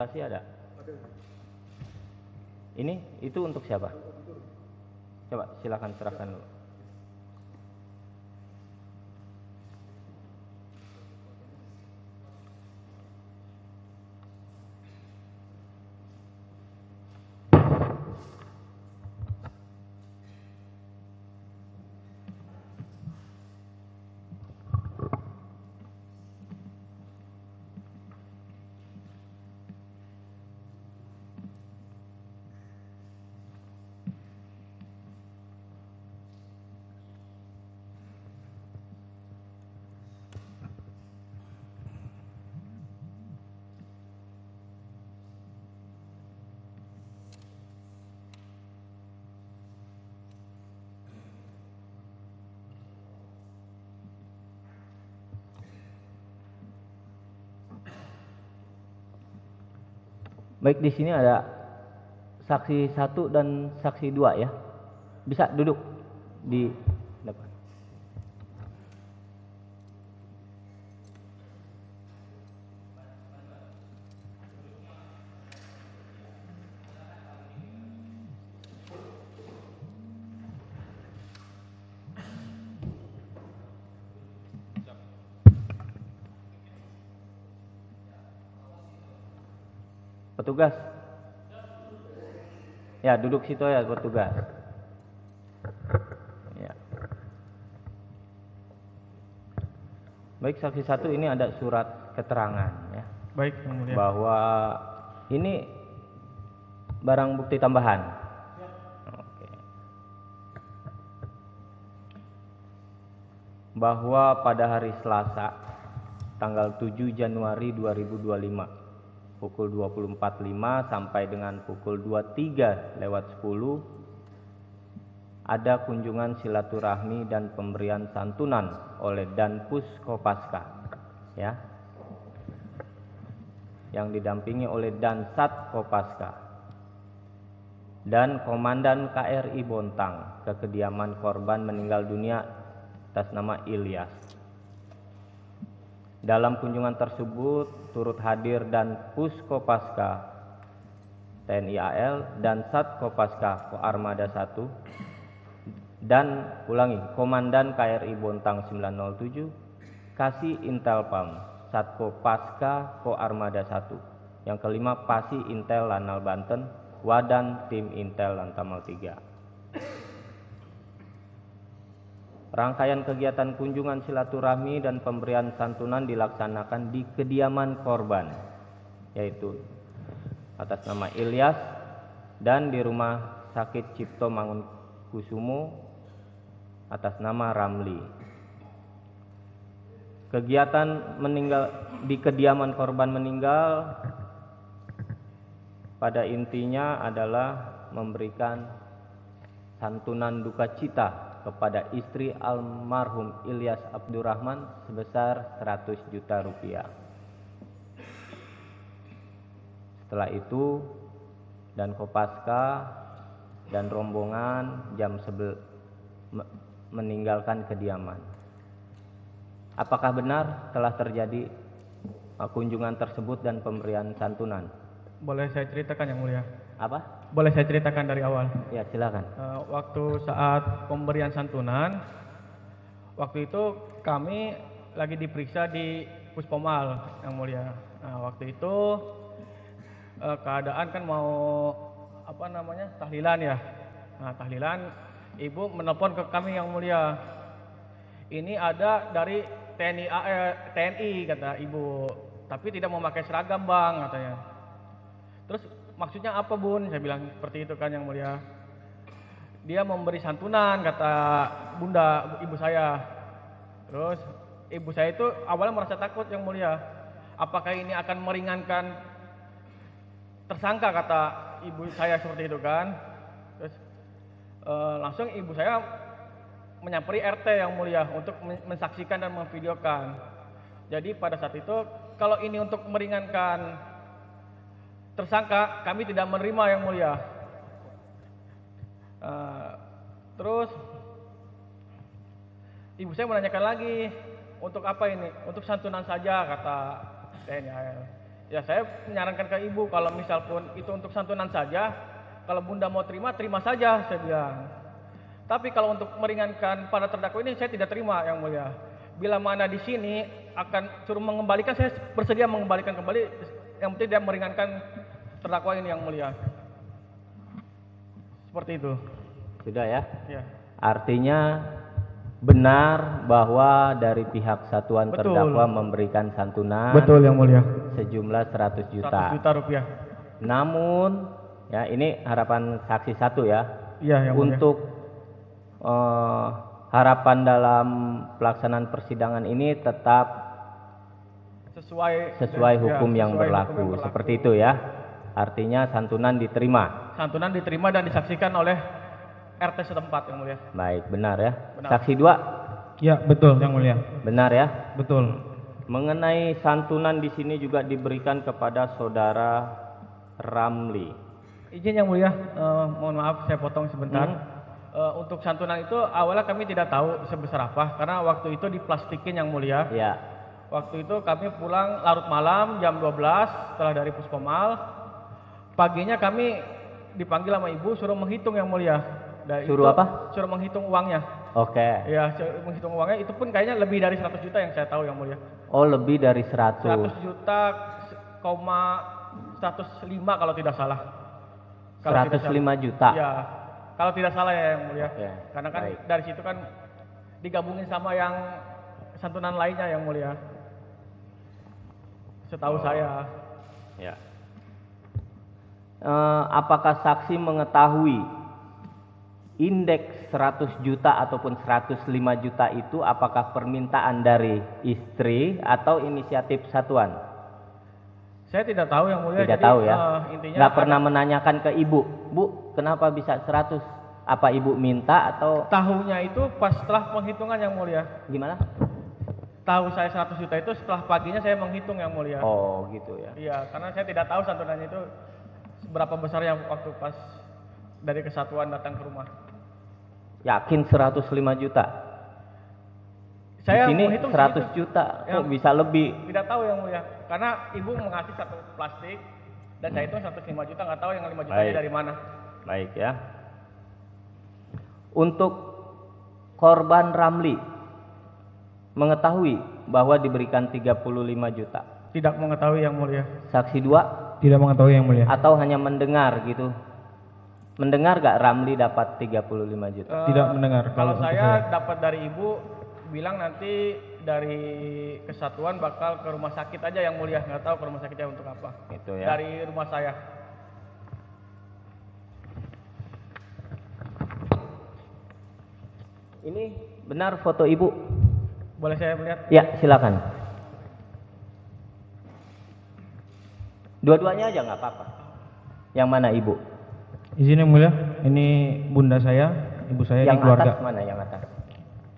Masih ada? Ini itu untuk siapa? Coba silakan serahkan dulu. Baik, di sini ada saksi 1 dan saksi 2 ya. Bisa duduk di depan. Petugas. Ya, duduk situ ya petugas. Ya. Baik, saksi 1 ini ada surat keterangan ya. Baik, Yang Mulia. Bahwa ini barang bukti tambahan. Oke. Bahwa pada hari Selasa tanggal 7 Januari 2025 pukul 24.05 sampai dengan pukul 23:10 ada kunjungan silaturahmi dan pemberian santunan oleh Danpus Kopaska ya, yang didampingi oleh Dansat Kopaska dan Komandan KRI Bontang ke kediaman korban meninggal dunia atas nama Ilyas. Dalam kunjungan tersebut turut hadir Danpus Kopaska TNI AL dan Sat Kopaska Koarmada 1 dan Komandan KRI Bontang 907, Kasih Intelpam Sat Kopaska Koarmada 1. Yang kelima Pasi Intel Lanal Banten, Wadan Tim Intel Lantamal 3. Rangkaian kegiatan kunjungan silaturahmi dan pemberian santunan dilaksanakan di kediaman korban, yaitu atas nama Ilyas dan di Rumah Sakit Cipto Mangunkusumo atas nama Ramli. Kegiatan di kediaman korban meninggal pada intinya adalah memberikan santunan duka cita kepada istri almarhum Ilyas Abdurrahman sebesar 100 juta rupiah. Setelah itu dan Kopaska dan rombongan meninggalkan kediaman. Apakah benar telah terjadi kunjungan tersebut dan pemberian santunan? Boleh saya ceritakan, Yang Mulia? Apa? Boleh saya ceritakan dari awal? Ya, silakan. Waktu saat pemberian santunan, waktu itu kami lagi diperiksa di Puspomal, Yang Mulia. Nah, waktu itu keadaan kan mau tahlilan ya. Nah, tahlilan, ibu menelpon ke kami, Yang Mulia. Ini ada dari TNI kata ibu, tapi tidak memakai seragam, Bang, katanya. Terus maksudnya apa, Bun? Saya bilang seperti itu kan, Yang Mulia. Dia memberi santunan, kata bunda ibu saya. Terus ibu saya itu awalnya merasa takut, Yang Mulia. Apakah ini akan meringankan tersangka, kata ibu saya seperti itu kan. Terus langsung ibu saya menyamperi RT, Yang Mulia, untuk mensaksikan dan memvideokan. Jadi pada saat itu kalau ini untuk meringankan tersangka, kami tidak menerima, Yang Mulia. Terus ibu saya menanyakan lagi, untuk apa ini? Untuk santunan saja, kata TNI AL. Ya saya menyarankan ke ibu kalau misal pun itu untuk santunan saja, kalau bunda mau terima, terima saja saya bilang. Tapi kalau untuk meringankan para terdakwa ini saya tidak terima yang mulia. Bila mana di sini akan suruh mengembalikan, saya bersedia mengembalikan kembali. Yang penting dia meringankan terdakwa ini yang mulia. Seperti itu. Sudah ya? Ya. Artinya benar bahwa dari pihak satuan Betul. terdakwa memberikan santunan Betul yang mulia. sejumlah 100 juta. 100 juta rupiah. Namun, ya ini harapan saksi satu ya. Iya yang mulia. Untuk harapan dalam pelaksanaan persidangan ini tetap sesuai hukum ya, yang sesuai berlaku. hukum yang berlaku. Seperti itu ya. Artinya santunan diterima. Santunan diterima dan disaksikan oleh RT setempat yang mulia. Baik, benar ya. Benar. Saksi 2, Ya, betul yang mulia. benar ya. Betul. Mengenai santunan di sini juga diberikan kepada saudara Ramli. Izin yang mulia, mohon maaf saya potong sebentar. Untuk santunan itu awalnya kami tidak tahu sebesar apa karena waktu itu diplastikin yang mulia. Ya, Waktu itu kami pulang larut malam jam 12 setelah dari Puskomal. Paginya kami dipanggil sama ibu suruh menghitung yang mulia. Dan Suruh itu, apa? Suruh menghitung uangnya. oke. Ya, menghitung uangnya itu pun kayaknya lebih dari 100 juta yang saya tahu yang mulia. Oh, lebih dari 100. 100 juta, 105 kalau tidak salah. Kalau tidak 105 juta. Ya, kalau tidak salah ya yang mulia. Oke, Karena kan baik. dari situ kan digabungin sama yang santunan lainnya yang mulia. Setahu saya. Ya. Apakah saksi mengetahui indeks 100 juta ataupun 105 juta itu apakah permintaan dari istri atau inisiatif satuan? Saya tidak tahu yang mulia. Tidak jadi, tahu ya. Intinya Nggak pernah menanyakan ke ibu, Bu, kenapa bisa 100? Apa ibu minta atau tahunya itu pas setelah penghitungan yang mulia. gimana? Tahu saya 100 juta itu setelah paginya saya menghitung yang mulia. Oh, gitu ya. Iya, karena saya tidak tahu santunannya itu seberapa besar yang waktu pas dari kesatuan datang ke rumah. Yakin 105 juta? Saya Di sini menghitung 100 segitu. juta, Ya. kok bisa lebih? Tidak tahu yang mulia, karena ibu mengasih satu plastik dan saya hitung 105 juta, nggak tahu yang 5 jutanya Baik. dari mana. Baik ya. Untuk korban Ramli mengetahui bahwa diberikan 35 juta. Tidak mengetahui yang mulia. Saksi 2 Tidak mengetahui yang mulia. atau hanya mendengar gitu. Mendengar gak Ramli dapat 35 juta? Tidak mendengar. Kalau untuk saya dapat dari ibu bilang nanti dari kesatuan bakal ke rumah sakit aja yang mulia, nggak tahu ke rumah sakitnya untuk apa. Itu ya. Dari rumah saya. Ini benar foto ibu? Boleh saya melihat? Ya, silakan. Dua-duanya aja nggak apa-apa. Yang mana ibu? Izin yang mulia, ini bunda saya, ibu saya, Yang ini keluarga. atas mana? Yang atas.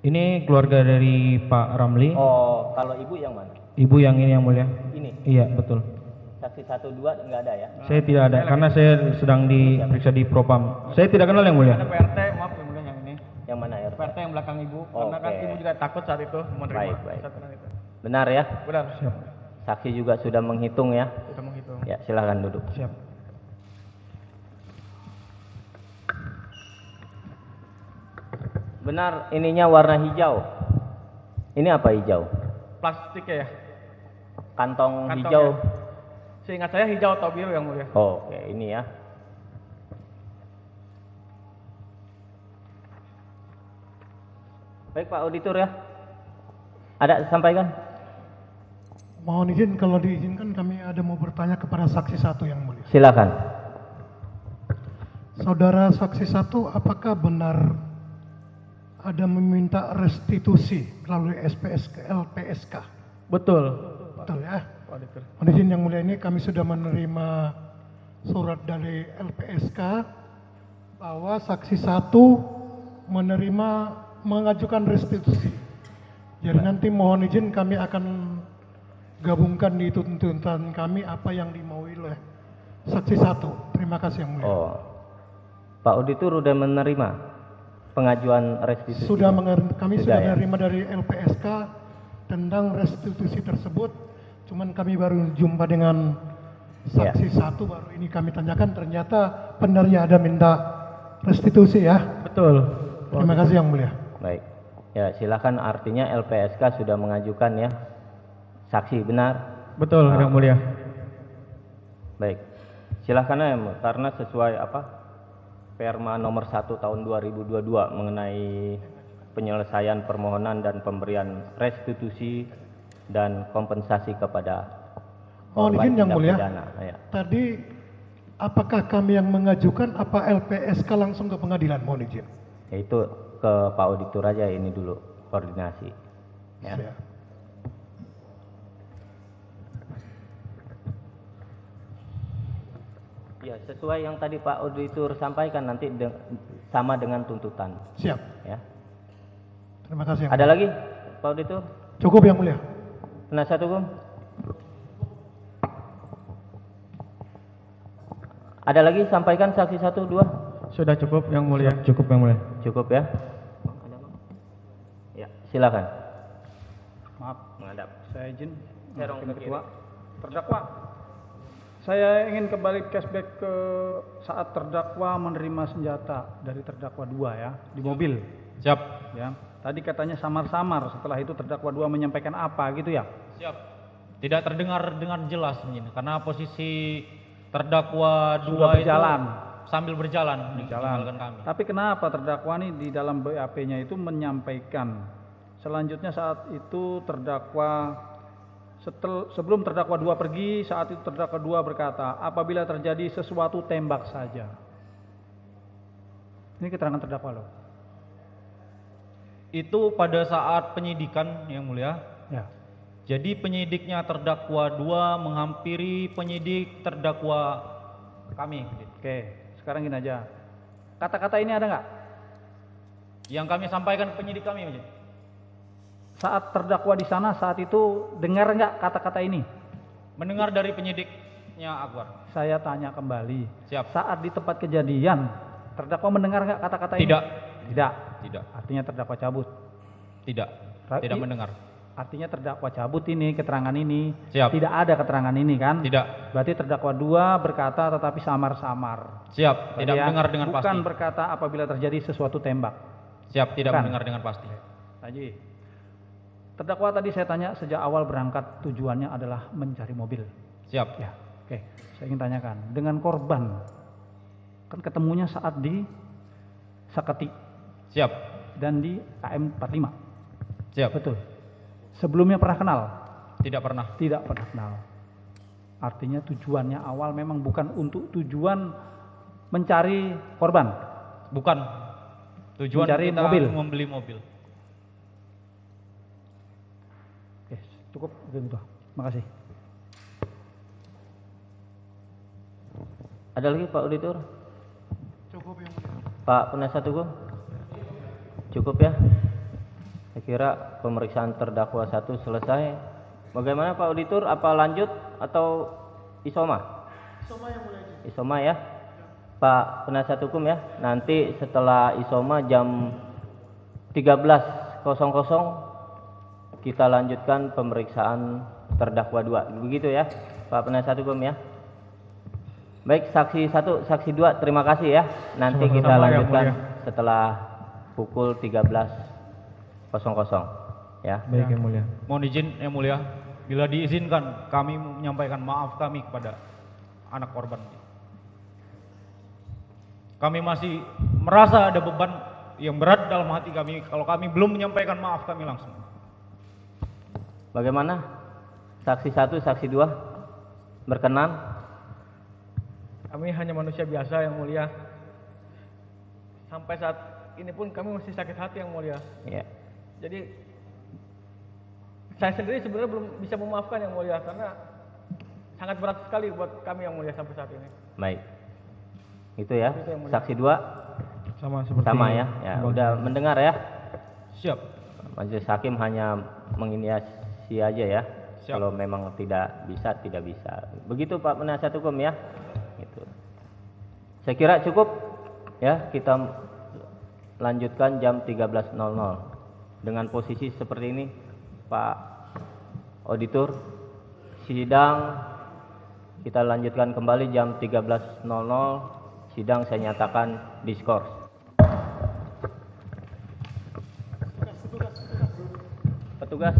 Ini keluarga dari Pak Ramli. Oh, kalau ibu yang mana? Ibu yang ini yang mulia. Ini. Iya, betul. Saksi 1, 2 nggak ada ya? Saya tidak ada karena saya sedang diperiksa di Propam. Saya tidak kenal yang mulia. Ada PRT, maaf yang mulia yang ini. Yang mana ya? PRT yang belakang ibu, karena kan Oke. ibu juga takut saat itu menerima Baik, baik. santunan itu. Benar ya? Benar, Siap. Saksi juga sudah menghitung ya? kita menghitung. Ya, silakan duduk. Siap. Benar, ininya warna hijau. Ini apa hijau? Plastiknya ya. Kantong Kantongnya. hijau. Seingat saya hijau atau biru yang mulia. Oh, oke, ini ya. Baik Pak Auditor ya. Ada sampaikan? Mohon izin kalau diizinkan kami ada mau bertanya kepada saksi satu yang mulia. Silakan. Saudara saksi satu, apakah benar ada meminta restitusi melalui SPS ke LPSK? Betul. Betul ya? Pak Auditor. Mohon izin yang mulia, ini kami sudah menerima surat dari LPSK bahwa saksi satu menerima mengajukan restitusi. Jadi nanti mohon izin kami akan gabungkan di tuntutan kami apa yang dimaui oleh saksi satu. Terima kasih yang mulia. Oh. Pak Auditor sudah menerima pengajuan restitusi. Kami Sudah sudah ya? menerima dari LPSK tentang restitusi tersebut. Cuman kami baru jumpa dengan saksi satu, baru ini kami tanyakan, ternyata benar ya ada minta restitusi ya. Betul. Terima kasih Yang Mulia. Baik. Ya, silakan, artinya LPSK sudah mengajukan ya. Saksi benar? Betul, Yang Mulia. Baik. Silakan ya, karena sesuai Perma nomor 1 tahun 2022 mengenai penyelesaian permohonan dan pemberian restitusi dan kompensasi kepada Mohon izin Yang tindak Mulia. pidana. Ya. Tadi apakah kami yang mengajukan apa LPSK langsung ke pengadilan? Mohon izin. Itu ke Pak Auditor aja ini dulu koordinasi. Ya. Siap. Ya, sesuai yang tadi Pak Auditor sampaikan nanti sama dengan tuntutan. Siap. Ya. Terima kasih. Yang Ada lagi Pak Auditor? Mulia. Cukup Yang Mulia. Penasihat hukum? Ada lagi sampaikan saksi 1, 2? Sudah cukup Yang Mulia. Cukup Yang Mulia. Cukup ya? Ya, silakan. Maaf, Menghadap. saya izin. Serong Hakim ke Ketua. kiri. Terdakwa. Saya ingin kembali flashback ke saat terdakwa menerima senjata dari terdakwa 2 ya, di mobil. Siap. Ya. Tadi katanya samar-samar, setelah itu terdakwa 2 menyampaikan apa gitu ya? Siap. Tidak terdengar dengan jelas ini karena posisi terdakwa Sudah 2 berjalan. itu sambil berjalan meninggalkan kami. Tapi kenapa terdakwa ini di dalam BAP-nya itu menyampaikan selanjutnya saat itu terdakwa sebelum terdakwa 2 pergi, saat itu terdakwa 2 berkata, apabila terjadi sesuatu tembak saja. Ini keterangan terdakwa loh. Itu pada saat penyidikan Yang Mulia. Ya. Jadi penyidiknya terdakwa 2 menghampiri penyidik terdakwa kami. Oke, sekarang gini aja. Kata-kata ini ada nggak? Yang kami sampaikan ke penyidik kami. Saat terdakwa di sana saat itu dengar nggak kata-kata ini? Mendengar dari penyidiknya Akbar. Saya tanya kembali. Siap. Saat di tempat kejadian, terdakwa mendengar nggak kata-kata ini? Tidak. Tidak. Tidak. Artinya terdakwa cabut. Tidak. Ra- Tidak i- mendengar. Artinya terdakwa cabut ini, keterangan ini. Siap. Tidak ada keterangan ini kan? Tidak. Berarti terdakwa 2 berkata tetapi samar-samar. Siap. Tidak Berarti ya, mendengar dengan bukan pasti. berkata apabila terjadi sesuatu tembak. Siap. Tidak Bukan. mendengar dengan pasti. Haji. Terdakwa tadi saya tanya sejak awal berangkat tujuannya adalah mencari mobil. Siap. Ya, oke. Saya ingin tanyakan, dengan korban kan ketemunya saat di Saketi Siap. dan di KM 45. Siap. Betul. Sebelumnya pernah kenal? Tidak pernah. Tidak pernah kenal. Artinya tujuannya awal memang bukan untuk tujuan mencari korban. Bukan. Tujuan Mencari kita mobil. membeli mobil. Oke, cukup itu. Makasih. Ada lagi Pak Auditor? Cukup Yang Mulia. Pak Penasihat Hukum? Cukup ya? Saya kira pemeriksaan terdakwa 1 selesai. Bagaimana Pak Auditor? Apa lanjut atau isoma? Isoma Yang Mulia. Isoma ya? Pak Penasihat Hukum ya? Nanti setelah isoma jam 13.00 kita lanjutkan pemeriksaan terdakwa 2. Begitu ya Pak Penasihat Hukum ya? Baik, saksi 1, saksi 2, terima kasih ya. Nanti Sama-sama, kita Yang lanjutkan Mulia. setelah pukul 13.00 ya. Baik Yang Mulia. Mohon izin Yang Mulia, bila diizinkan kami menyampaikan maaf kami kepada anak korban. Kami masih merasa ada beban yang berat dalam hati kami kalau kami belum menyampaikan maaf kami langsung. Bagaimana? Saksi 1, saksi 2 berkenan? Kami hanya manusia biasa Yang Mulia. Sampai saat ini pun kami masih sakit hati Yang Mulia. Ya. Jadi saya sendiri sebenarnya belum bisa memaafkan Yang Mulia karena sangat berat sekali buat kami Yang Mulia sampai saat ini. Baik. Itu ya. Itu yang mulia. Saksi 2 Sama seperti sama ya. Ya, udah mendengar ya. Siap. Majelis hakim hanya menginisiasi aja ya. Siap. Kalau memang tidak bisa, tidak bisa. Begitu Pak Penasihat Hukum ya. Gitu. Saya kira cukup ya, kita lanjutkan jam 13.00 dengan posisi seperti ini Pak Auditor. Sidang kita lanjutkan kembali jam 13.00. Sidang saya nyatakan diskors. Petugas.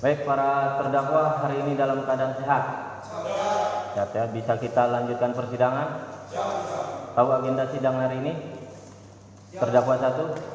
Baik, para terdakwa hari ini dalam keadaan sehat. Sehat ya, bisa kita lanjutkan persidangan? Tahu agenda sidang hari ini? Terdakwa 1.